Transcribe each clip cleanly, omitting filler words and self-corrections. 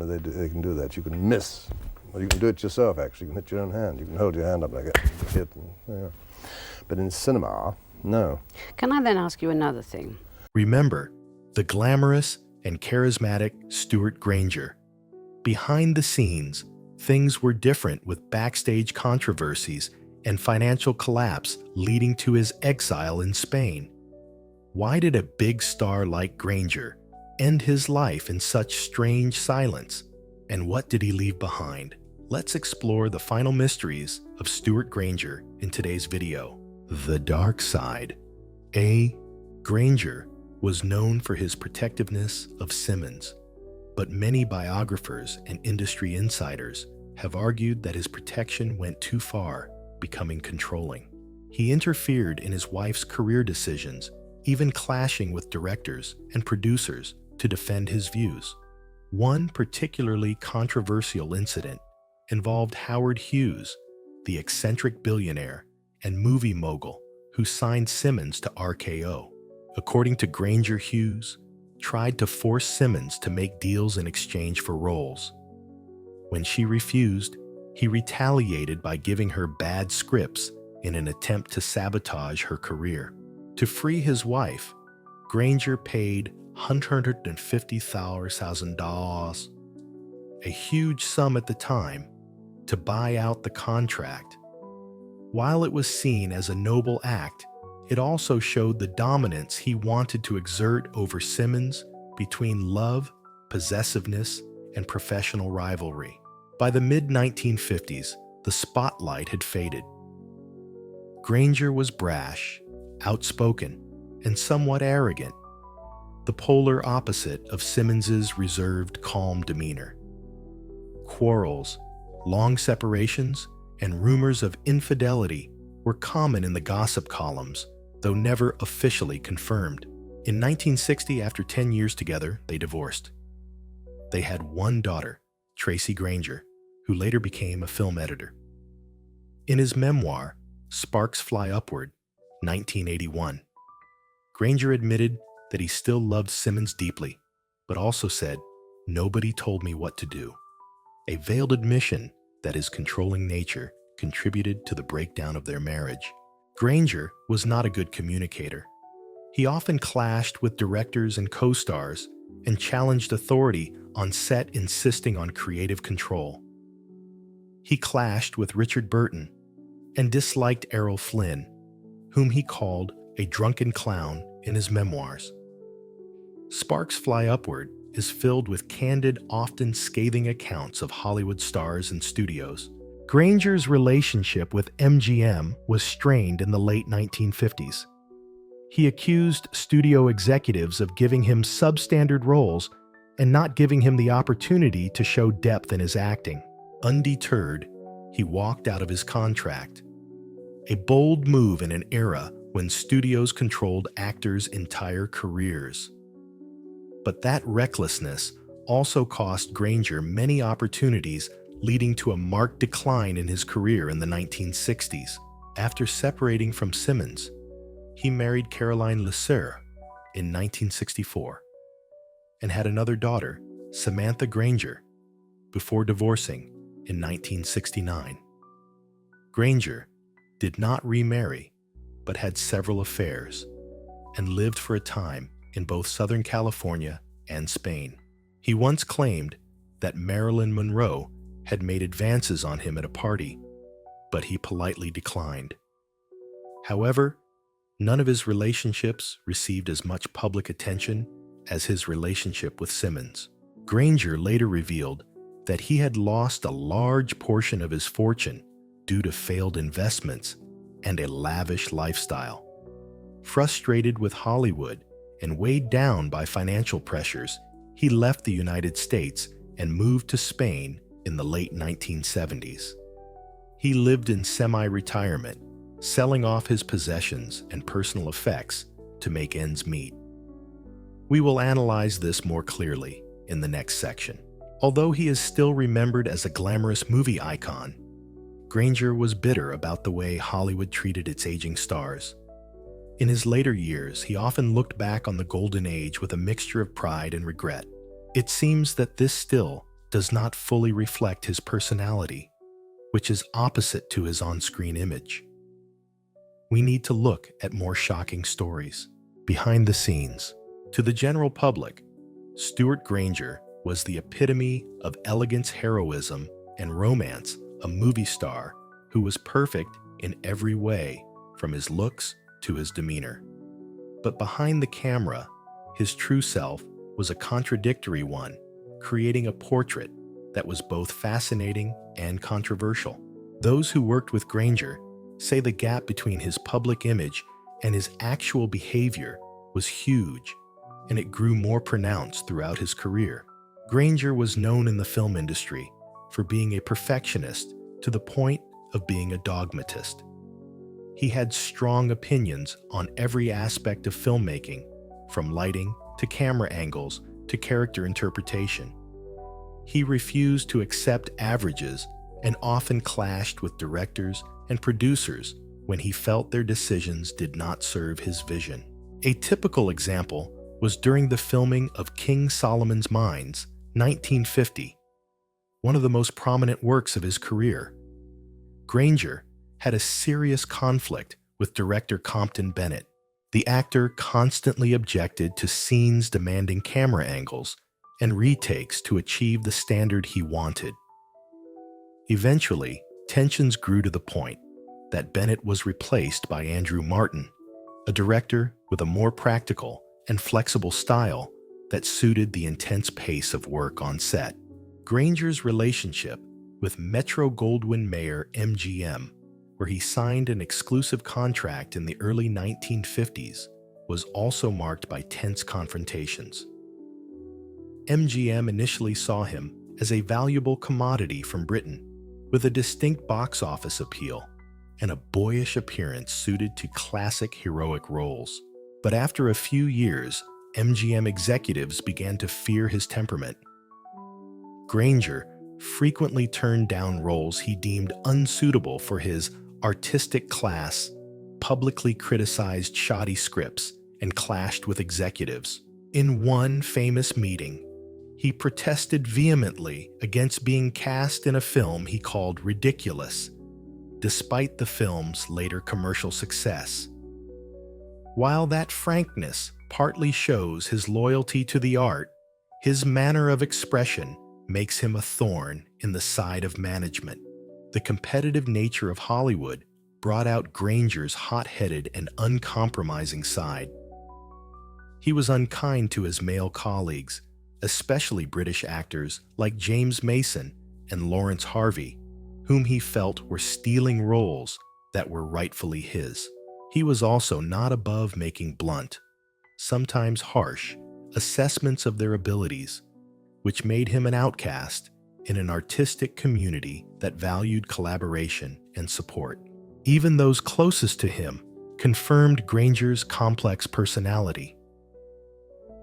they can do that. You can miss. Well, you can do it yourself, actually. You can hit your own hand. You can hold your hand up like that and hit. Yeah. But in cinema, no. Can I then ask you another thing? Remember the glamorous and charismatic Stewart Granger. Behind the scenes, things were different, with backstage controversies and financial collapse leading to his exile in Spain. Why did a big star like Granger end his life in such strange silence? And what did he leave behind? Let's explore the final mysteries of Stewart Granger in today's video. The dark side. Granger was known for his protectiveness of Simmons, but many biographers and industry insiders have argued that his protection went too far, becoming controlling. He interfered in his wife's career decisions, even clashing with directors and producers to defend his views. One particularly controversial incident involved Howard Hughes, the eccentric billionaire and movie mogul who signed Simmons to RKO. According to Granger, Hughes tried to force Simmons to make deals in exchange for roles. When she refused, he retaliated by giving her bad scripts in an attempt to sabotage her career. To free his wife, Granger paid $150,000, a huge sum at the time, to buy out the contract. While it was seen as a noble act, it also showed the dominance he wanted to exert over Simmons between love, possessiveness, and professional rivalry. By the mid-1950s, the spotlight had faded. Granger was brash, outspoken, and somewhat arrogant, the polar opposite of Simmons's reserved, calm demeanor. Quarrels, long separations, and rumors of infidelity were common in the gossip columns, though never officially confirmed. In 1960, after 10 years together, they divorced. They had one daughter, Tracy Granger, who later became a film editor. In his memoir, Sparks Fly Upward, 1981, Granger admitted that he still loved Simmons deeply, but also said, "Nobody told me what to do," a veiled admission that his controlling nature contributed to the breakdown of their marriage. Granger was not a good communicator. He often clashed with directors and co-stars and challenged authority on set, insisting on creative control. He clashed with Richard Burton and disliked Errol Flynn, whom he called a drunken clown in his memoirs. Sparks Fly Upward is filled with candid, often scathing accounts of Hollywood stars and studios. Granger's relationship with MGM was strained in the late 1950s. He accused studio executives of giving him substandard roles and not giving him the opportunity to show depth in his acting. Undeterred, he walked out of his contract, a bold move in an era when studios controlled actors' entire careers. But that recklessness also cost Granger many opportunities, leading to a marked decline in his career in the 1960s. After separating from Simmons, he married Caroline Lesser in 1964 and had another daughter, Samantha Granger, before divorcing in 1969. Granger did not remarry, but had several affairs and lived for a time in both Southern California and Spain. He once claimed that Marilyn Monroe had made advances on him at a party, but he politely declined. However, none of his relationships received as much public attention as his relationship with Simmons. Granger later revealed that he had lost a large portion of his fortune due to failed investments and a lavish lifestyle. Frustrated with Hollywood and weighed down by financial pressures, he left the United States and moved to Spain in the late 1970s. He lived in semi-retirement, selling off his possessions and personal effects to make ends meet. We will analyze this more clearly in the next section. Although he is still remembered as a glamorous movie icon, Granger was bitter about the way Hollywood treated its aging stars. In his later years, he often looked back on the golden age with a mixture of pride and regret. It seems that this still does not fully reflect his personality, which is opposite to his on-screen image. We need to look at more shocking stories. Behind the scenes, to the general public, Stewart Granger was the epitome of elegance, heroism, and romance, a movie star who was perfect in every way, from his looks to his demeanor. But behind the camera, his true self was a contradictory one, creating a portrait that was both fascinating and controversial. Those who worked with Granger say the gap between his public image and his actual behavior was huge, and it grew more pronounced throughout his career. Granger was known in the film industry for being a perfectionist to the point of being a dogmatist. He had strong opinions on every aspect of filmmaking, from lighting to camera angles to character interpretation. He refused to accept averages and often clashed with directors and producers when he felt their decisions did not serve his vision. A typical example was during the filming of King Solomon's Mines, 1950, one of the most prominent works of his career. Granger had a serious conflict with director Compton Bennett. The actor constantly objected to scenes demanding camera angles and retakes to achieve the standard he wanted. Eventually, tensions grew to the point that Bennett was replaced by Andrew Martin, a director with a more practical and flexible style that suited the intense pace of work on set. Granger's relationship with Metro-Goldwyn-Mayer MGM, where he signed an exclusive contract in the early 1950s, was also marked by tense confrontations. MGM initially saw him as a valuable commodity from Britain, with a distinct box office appeal and a boyish appearance suited to classic heroic roles. But after a few years, MGM executives began to fear his temperament. Granger frequently turned down roles he deemed unsuitable for his artistic class, publicly criticized shoddy scripts, and clashed with executives. In one famous meeting, he protested vehemently against being cast in a film he called ridiculous, despite the film's later commercial success. While that frankness partly shows his loyalty to the art, his manner of expression makes him a thorn in the side of management. The competitive nature of Hollywood brought out Granger's hot-headed and uncompromising side. He was unkind to his male colleagues, especially British actors like James Mason and Lawrence Harvey, whom he felt were stealing roles that were rightfully his. He was also not above making blunt, sometimes harsh, assessments of their abilities, which made him an outcast in an artistic community that valued collaboration and support. Even those closest to him confirmed Granger's complex personality.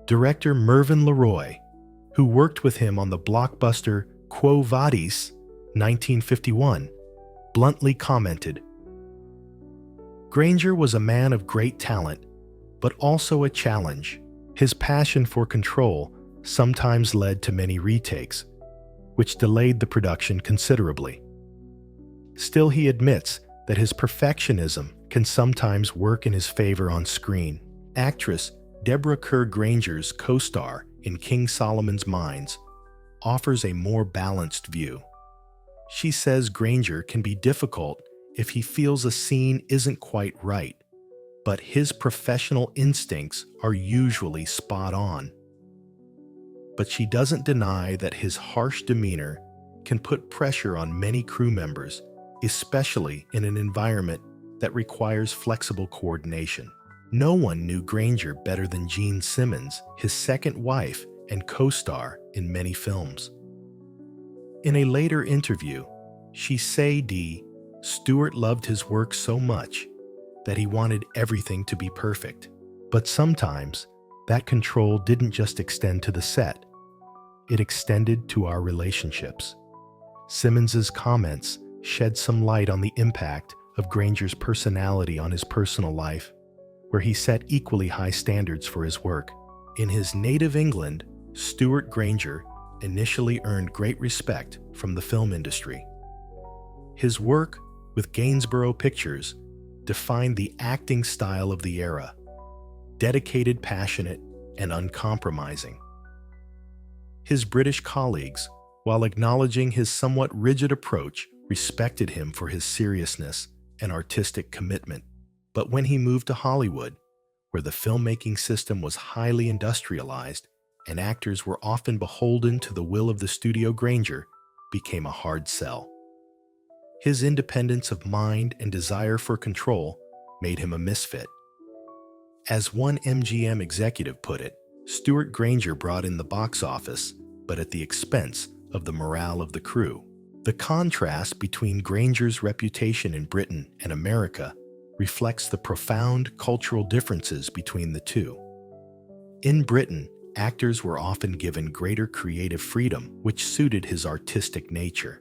Director Mervyn LeRoy, who worked with him on the blockbuster Quo Vadis, 1951, bluntly commented, "Granger was a man of great talent, but also a challenge. His passion for control sometimes led to many retakes, which delayed the production considerably. Still, he admits that his perfectionism can sometimes work in his favor on screen." Actress Deborah Kerr Granger's co-star in King Solomon's Mines offers a more balanced view. She says Granger can be difficult if he feels a scene isn't quite right, but his professional instincts are usually spot on. But she doesn't deny that his harsh demeanor can put pressure on many crew members, especially in an environment that requires flexible coordination. No one knew Granger better than Gene Simmons, his second wife and co-star in many films. In a later interview, she said Stewart loved his work so much that he wanted everything to be perfect. But sometimes, that control didn't just extend to the set. It extended to our relationships. Simmons's comments shed some light on the impact of Granger's personality on his personal life, where he set equally high standards for his work. In his native England, Stewart Granger initially earned great respect from the film industry. His work with Gainsborough Pictures defined the acting style of the era: dedicated, passionate, and uncompromising. His British colleagues, while acknowledging his somewhat rigid approach, respected him for his seriousness and artistic commitment. But when he moved to Hollywood, where the filmmaking system was highly industrialized and actors were often beholden to the will of the studio, Granger became a hard sell. His independence of mind and desire for control made him a misfit. As one MGM executive put it, Stewart Granger brought in the box office, but at the expense of the morale of the crew. The contrast between Granger's reputation in Britain and America reflects the profound cultural differences between the two. In Britain, actors were often given greater creative freedom, which suited his artistic nature.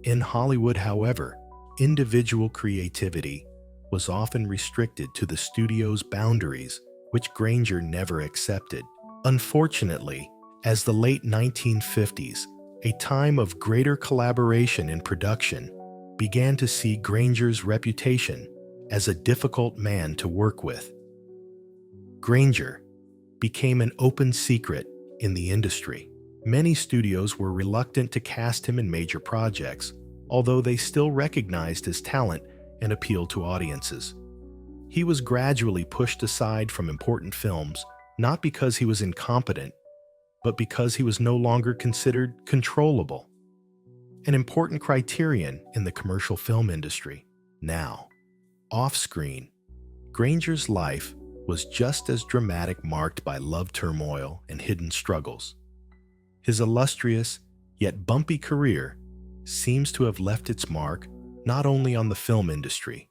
In Hollywood, however, individual creativity was often restricted to the studio's boundaries, which Granger never accepted. Unfortunately, as the late 1950s, a time of greater collaboration in production, began to see Granger's reputation as a difficult man to work with. Granger became an open secret in the industry. Many studios were reluctant to cast him in major projects, although they still recognized his talent and appealed to audiences. He was gradually pushed aside from important films, not because he was incompetent, but because he was no longer considered controllable, an important criterion in the commercial film industry. Now, off-screen, Granger's life was just as dramatic, marked by love turmoil and hidden struggles. His illustrious, yet bumpy career seems to have left its mark not only on the film industry,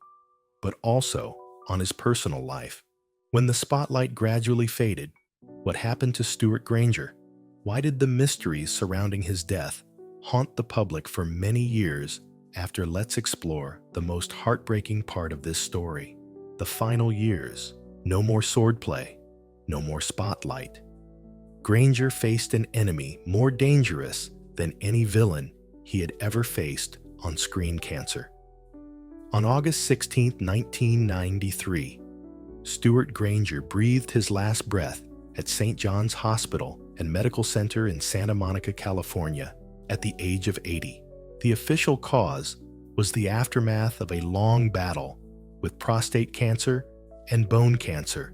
but also on his personal life. When the spotlight gradually faded, what happened to Stewart Granger? Why did the mysteries surrounding his death haunt the public for many years after? Let's explore the most heartbreaking part of this story: the final years. No more swordplay, no more spotlight. Granger faced an enemy more dangerous than any villain he had ever faced on screen: cancer. On August 16, 1993, Stewart Granger breathed his last breath at St. John's Hospital and Medical Center in Santa Monica, California, at the age of 80. The official cause was the aftermath of a long battle with prostate cancer and bone cancer,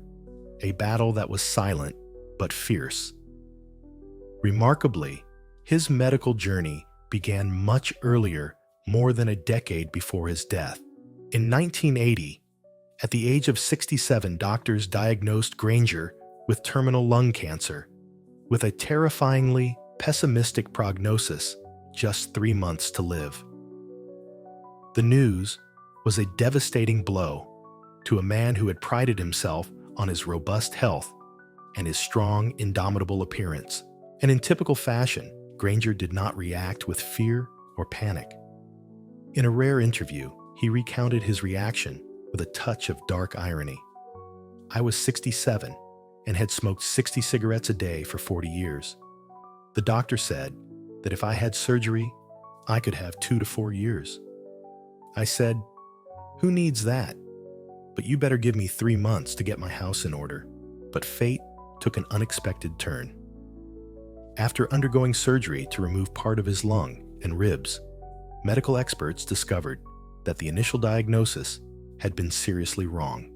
a battle that was silent but fierce. Remarkably, his medical journey began much earlier, more than a decade before his death. In 1980, at the age of 67, doctors diagnosed Granger with terminal lung cancer, with a terrifyingly pessimistic prognosis: just 3 months to live. The news was a devastating blow to a man who had prided himself on his robust health and his strong, indomitable appearance. And in typical fashion, Granger did not react with fear or panic. In a rare interview, he recounted his reaction with a touch of dark irony. "I was 67 and had smoked 60 cigarettes a day for 40 years. The doctor said that if I had surgery, I could have 2 to 4 years. I said, 'Who needs that? But you better give me 3 months to get my house in order.' But fate took an unexpected turn. After undergoing surgery to remove part of his lung and ribs, medical experts discovered that the initial diagnosis had been seriously wrong.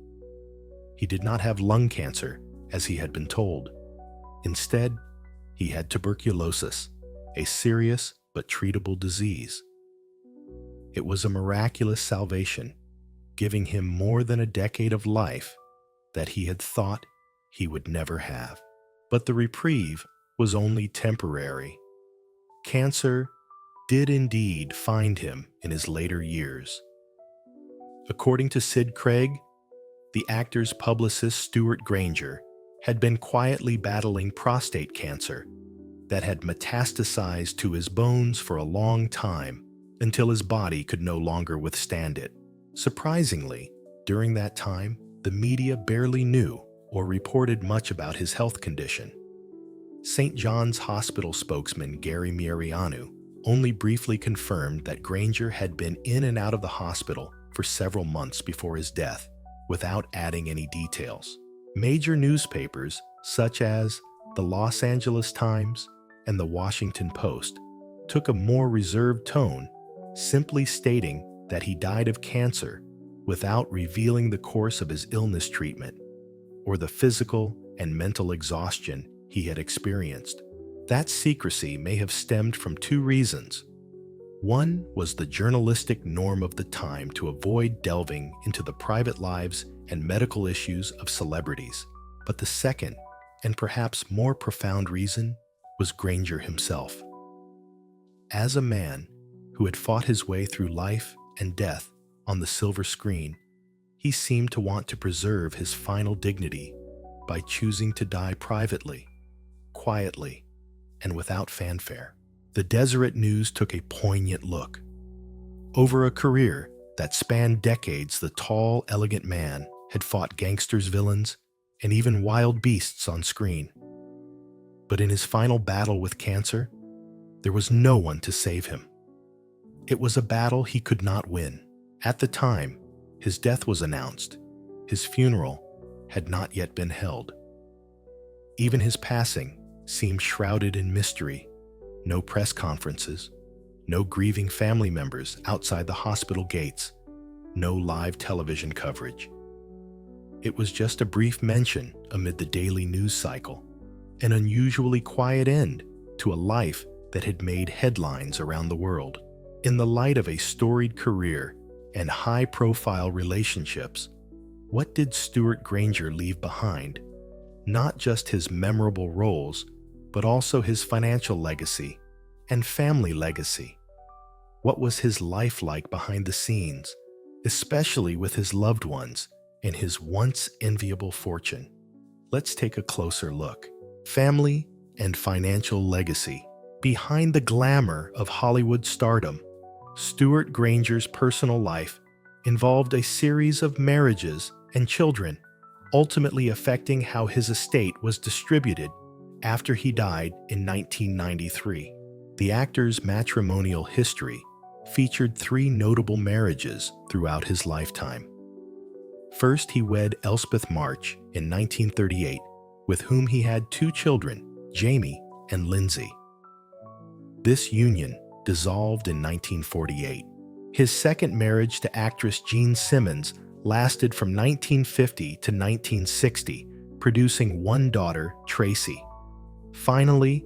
He did not have lung cancer, as he had been told. Instead, he had tuberculosis, a serious but treatable disease. It was a miraculous salvation, giving him more than a decade of life that he had thought he would never have. But the reprieve was only temporary. Cancer did indeed find him in his later years. According to Sid Craig, the actor's publicist Stewart Granger had been quietly battling prostate cancer that had metastasized to his bones for a long time, until his body could no longer withstand it. Surprisingly, during that time, the media barely knew or reported much about his health condition. St. John's Hospital spokesman Gary Mierianu only briefly confirmed that Granger had been in and out of the hospital for several months before his death, without adding any details. Major newspapers, such as the Los Angeles Times and the Washington Post, took a more reserved tone, simply stating that he died of cancer without revealing the course of his illness treatment or the physical and mental exhaustion he had experienced. That secrecy may have stemmed from two reasons. One was the journalistic norm of the time to avoid delving into the private lives and medical issues of celebrities. But the second, and perhaps more profound reason, was Granger himself. As a man who had fought his way through life and death on the silver screen, he seemed to want to preserve his final dignity by choosing to die privately, quietly, and without fanfare. The Deseret News took a poignant look. Over a career that spanned decades, the tall, elegant man had fought gangsters, villains, and even wild beasts on screen. But in his final battle with cancer, there was no one to save him. It was a battle he could not win. At the time his death was announced, his funeral had not yet been held. Even his passing seemed shrouded in mystery. No press conferences, no grieving family members outside the hospital gates, no live television coverage. It was just a brief mention amid the daily news cycle, an unusually quiet end to a life that had made headlines around the world. In the light of a storied career and high-profile relationships, what did Stewart Granger leave behind? Not just his memorable roles, but also his financial legacy and family legacy. What was his life like behind the scenes, especially with his loved ones and his once enviable fortune? Let's take a closer look. Family and financial legacy. Behind the glamour of Hollywood stardom, Stewart Granger's personal life involved a series of marriages and children, ultimately affecting how his estate was distributed after he died in 1993. The actor's matrimonial history featured 3 notable marriages throughout his lifetime. First, he wed Elspeth March in 1938, with whom he had 2 children, Jamie and Lindsay. This union dissolved in 1948. His second marriage to actress Jean Simmons lasted from 1950 to 1960, producing 1 daughter, Tracy. Finally,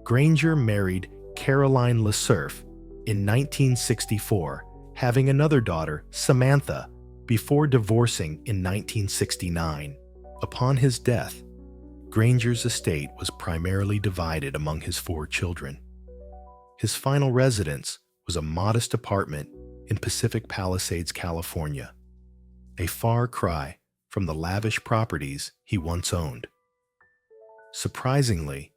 Granger married Caroline LeCerf in 1964, having another daughter, Samantha, before divorcing in 1969. Upon his death, Granger's estate was primarily divided among his 4 children. His final residence was a modest apartment in Pacific Palisades, California, a far cry from the lavish properties he once owned. Surprisingly,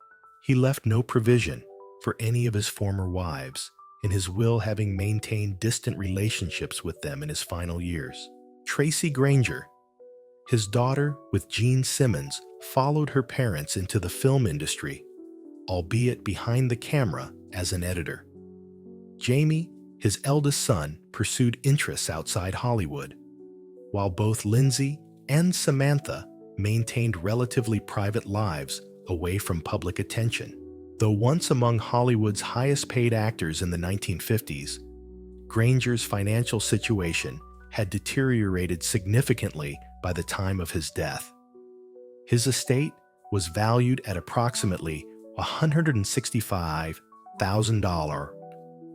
he left no provision for any of his former wives, in his will having maintained distant relationships with them in his final years. Tracy Granger, his daughter with Jean Simmons, followed her parents into the film industry, albeit behind the camera as an editor. Jamie, his eldest son, pursued interests outside Hollywood, while both Lindsay and Samantha maintained relatively private lives away from public attention. Though once among Hollywood's highest-paid actors in the 1950s, Granger's financial situation had deteriorated significantly by the time of his death. His estate was valued at approximately $165,000,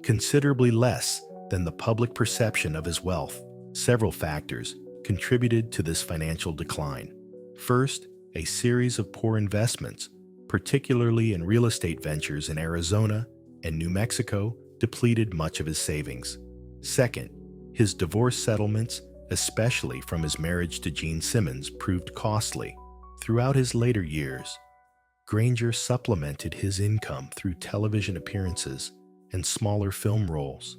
considerably less than the public perception of his wealth. Several factors contributed to this financial decline. First, a series of poor investments, particularly in real estate ventures in Arizona and New Mexico, depleted much of his savings. Second, his divorce settlements, especially from his marriage to Jean Simmons, proved costly. Throughout his later years, Granger supplemented his income through television appearances and smaller film roles.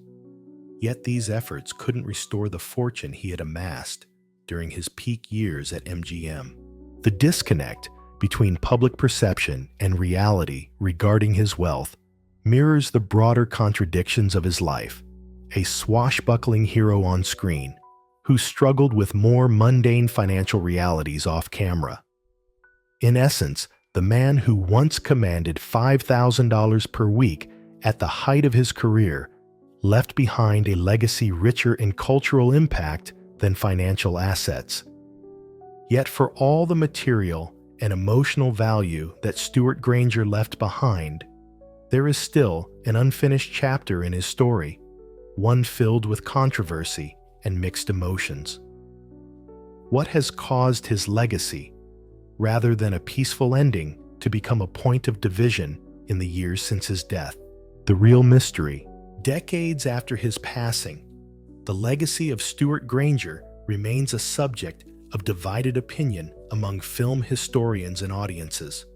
Yet these efforts couldn't restore the fortune he had amassed during his peak years at MGM. The disconnect between public perception and reality regarding his wealth mirrors the broader contradictions of his life, a swashbuckling hero on screen who struggled with more mundane financial realities off camera. In essence, the man who once commanded $5,000 per week at the height of his career left behind a legacy richer in cultural impact than financial assets. Yet for all the material and emotional value that Stewart Granger left behind, there is still an unfinished chapter in his story, one filled with controversy and mixed emotions. What has caused his legacy, rather than a peaceful ending, to become a point of division in the years since his death? The real mystery. Decades after his passing, the legacy of Stewart Granger remains a subject of divided opinion among film historians and audiences.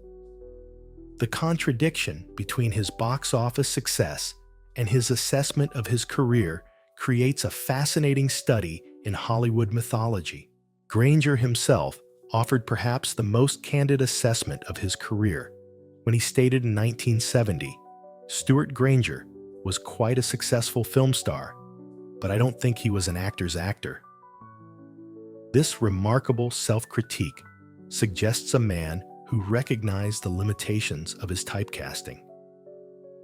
The contradiction between his box office success and his assessment of his career creates a fascinating study in Hollywood mythology. Granger himself offered perhaps the most candid assessment of his career when he stated in 1970, "Stewart Granger was quite a successful film star, but I don't think he was an actor's actor." This remarkable self-critique suggests a man who recognized the limitations of his typecasting.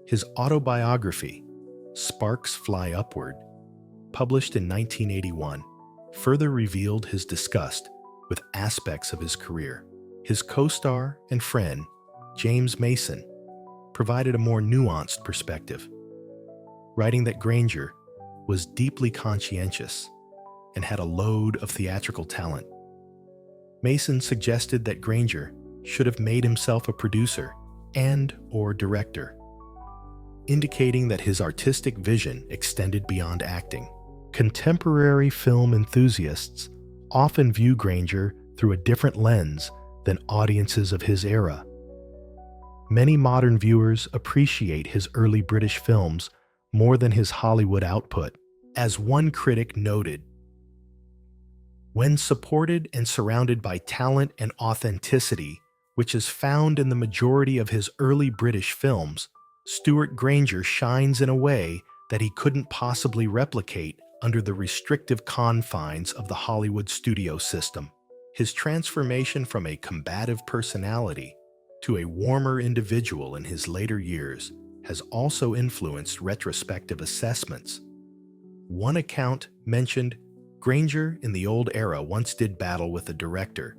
His autobiography, Sparks Fly Upward, published in 1981, further revealed his disgust with aspects of his career. His co-star and friend, James Mason, provided a more nuanced perspective, writing that Granger was deeply conscientious and had a load of theatrical talent. Mason suggested that Granger should have made himself a producer and/or director, indicating that his artistic vision extended beyond acting. Contemporary film enthusiasts often view Granger through a different lens than audiences of his era. Many modern viewers appreciate his early British films more than his Hollywood output. As one critic noted, "When supported and surrounded by talent and authenticity, which is found in the majority of his early British films, Stewart Granger shines in a way that he couldn't possibly replicate under the restrictive confines of the Hollywood studio system." His transformation from a combative personality to a warmer individual in his later years has also influenced retrospective assessments. One account mentioned Granger in the old era once did battle with a director,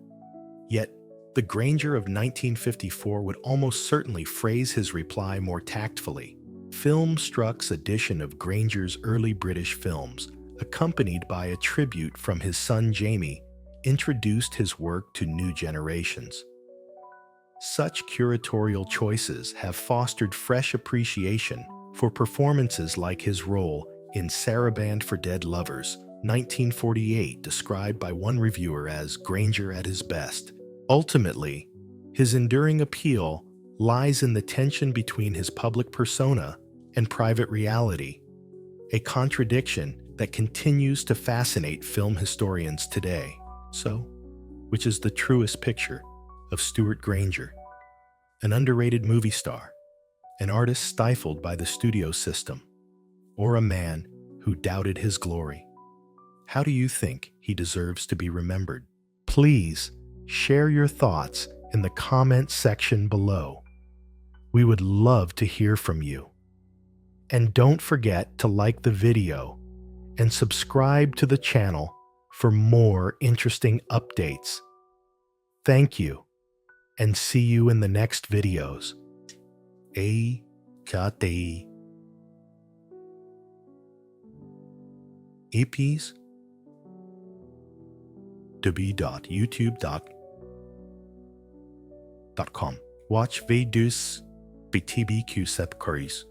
yet the Granger of 1954 would almost certainly phrase his reply more tactfully. Filmstruck's edition of Granger's early British films, accompanied by a tribute from his son Jamie, introduced his work to new generations. Such curatorial choices have fostered fresh appreciation for performances like his role in Saraband for Dead Lovers, 1948, described by one reviewer as Granger at his best. Ultimately, his enduring appeal lies in the tension between his public persona and private reality, a contradiction that continues to fascinate film historians today. So, which is the truest picture of Stewart Granger? An underrated movie star, an artist stifled by the studio system, or a man who doubted his glory? How do you think he deserves to be remembered? Please share your thoughts in the comment section below. We would love to hear from you. And don't forget to like the video and subscribe to the channel for more interesting updates. Thank you, and see you in the next videos. Kate. EPs www.youtube.com. Watch videos BTBQ subqueries.